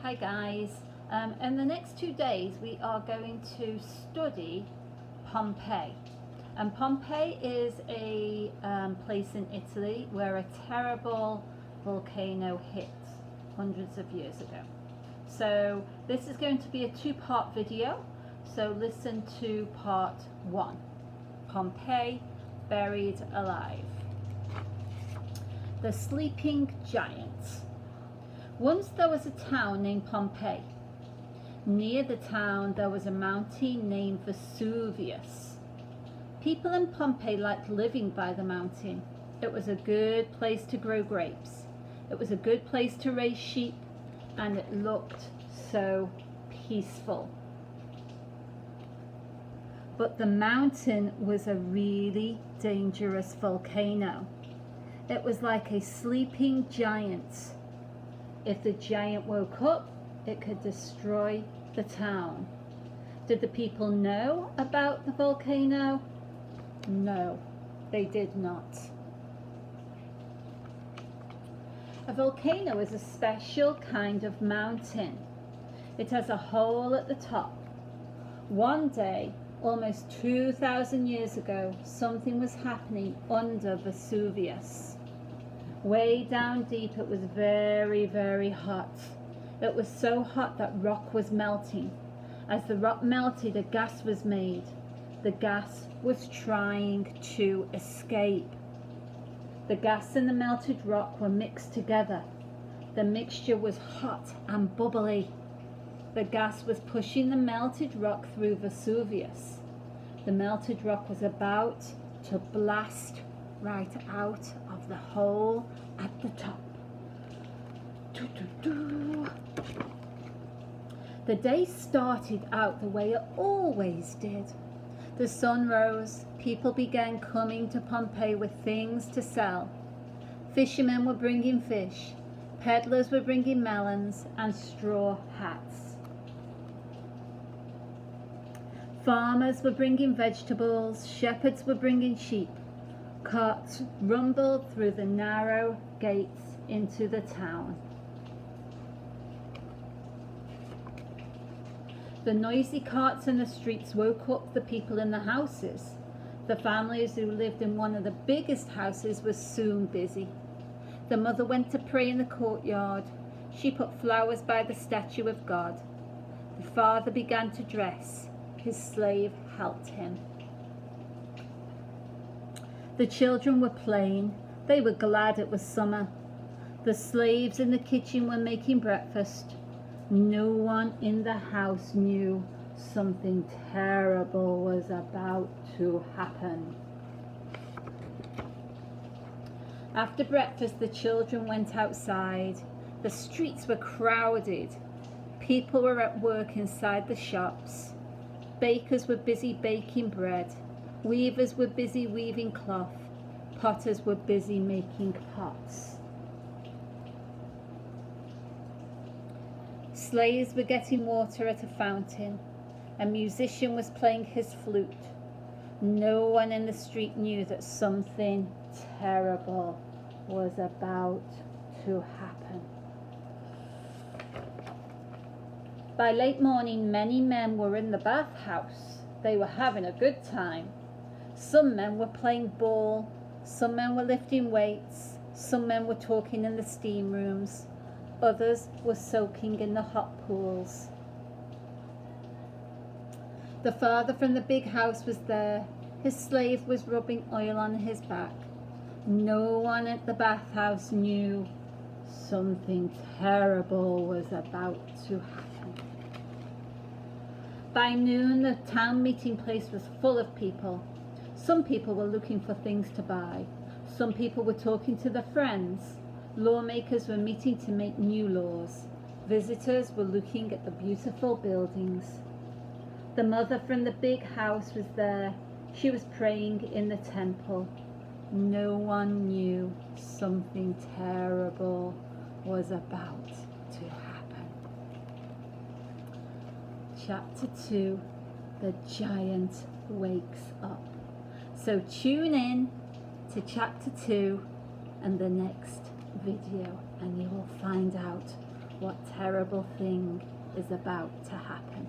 Hi guys, in the next 2 days we are going to study Pompeii, and Pompeii is a place in Italy where a terrible volcano hit hundreds of years ago. So this is going to be a two-part video, so listen to part 1, Pompeii buried alive. The sleeping giant. Once there was a town named Pompeii. Near the town there was a mountain named Vesuvius. People in Pompeii liked living by the mountain. It was a good place to grow grapes. It was a good place to raise sheep, and it looked so peaceful. But the mountain was a really dangerous volcano. It was like a sleeping giant. If the giant woke up, it could destroy the town. Did the people know about the volcano? No, they did not. A volcano is a special kind of mountain. It has a hole at the top. One day, almost 2,000 years ago, something was happening under Vesuvius. Way down deep it was very, very hot. It was so hot that rock was melting. As the rock melted, a gas was made. The gas was trying to escape. The gas and the melted rock were mixed together. The mixture was hot and bubbly. The gas was pushing the melted rock through Vesuvius. The melted rock was about to blast right out of the hole at the top. The day started out the way it always did. The sun rose. People began coming to Pompeii with things to sell. Fishermen were bringing fish. Peddlers were bringing melons and straw hats. Farmers were bringing vegetables. Shepherds were bringing sheep. Carts rumbled through the narrow gates into the town. The noisy carts in the streets woke up the people in the houses. The families who lived in one of the biggest houses were soon busy. The mother went to pray in the courtyard. She put flowers by the statue of God. The father began to dress. His slave helped him. The children were playing. They were glad it was summer. The slaves in the kitchen were making breakfast. No one in the house knew something terrible was about to happen. After breakfast, the children went outside. The streets were crowded. People were at work inside the shops. Bakers were busy baking bread. Weavers were busy weaving cloth. Potters were busy making pots. Slaves were getting water at a fountain. A musician was playing his flute. No one in the street knew that something terrible was about to happen. By late morning, many men were in the bathhouse. They were having a good time. Some men were playing ball. Some men were lifting weights. Some men were talking in the steam rooms. Others were soaking in the hot pools. The father from the big house was there. His slave was rubbing oil on his back. No one at the bathhouse knew something terrible was about to happen. By noon, the town meeting place was full of people. Some people were looking for things to buy. Some people were talking to their friends. Lawmakers were meeting to make new laws. Visitors were looking at the beautiful buildings. The mother from the big house was there. She was praying in the temple. No one knew something terrible was about to happen. Chapter 2, the giant wakes up. So tune in to chapter 2 and the next video, and you will find out what terrible thing is about to happen.